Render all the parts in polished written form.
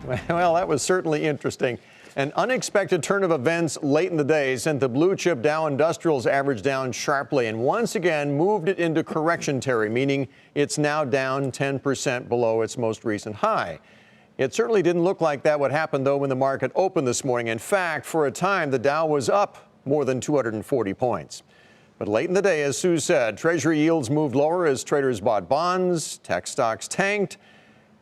Well, that was certainly interesting. An unexpected turn of events late in the day sent the blue chip Dow Industrials average down sharply and once again moved it into correction territory, meaning it's now down 10% below its most recent high. It certainly didn't look like that would happen, though, when the market opened this morning. In fact, for a time, the Dow was up more than 240 points. But late in the day, as Sue said, Treasury yields moved lower as traders bought bonds, tech stocks tanked,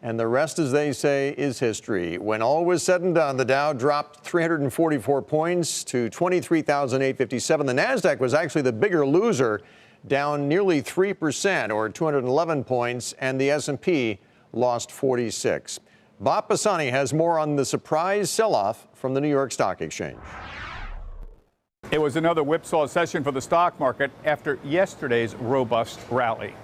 and the rest, as they say, is history. When all was said and done, the Dow dropped 344 points to 23,857. The Nasdaq was actually the bigger loser, down nearly 3% or 211 points, and the S&P lost 46. Bob Pisani has more on the surprise sell-off from the New York Stock Exchange. It was another whipsaw session for the stock market after yesterday's robust rally.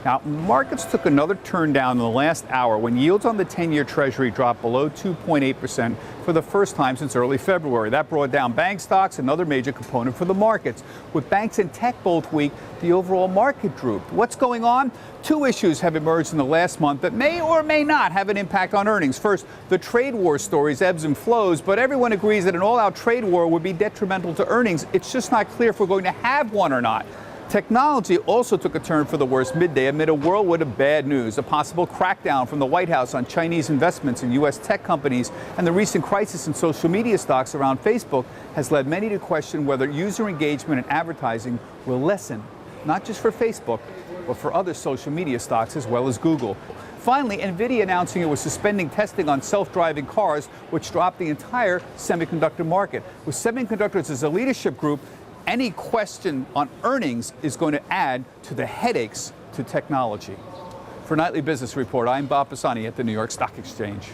Now, markets took another turn down in the last hour when yields on the 10-year Treasury dropped below 2.8% for the first time since early February. That brought down bank stocks, another major component for the markets. With banks and tech both weak, the overall market drooped. What's going on? Two issues have emerged in the last month that may or may not have an impact on earnings. First, the trade war stories ebbs and flows, but everyone agrees that an all-out trade war would be detrimental to earnings. It's just not clear if we're going to have one or not. Technology also took a turn for the worse midday amid a whirlwind of bad news. A possible crackdown from the White House on Chinese investments in U.S. tech companies and the recent crisis in social media stocks around Facebook has led many to question whether user engagement and advertising will lessen, not just for Facebook, but for other social media stocks as well as Google. Finally, NVIDIA announcing it was suspending testing on self-driving cars, which dropped the entire semiconductor market. With semiconductors as a leadership group, any question on earnings is going to add to the headaches to technology. For Nightly Business Report, I'm Bob Pisani at the New York Stock Exchange.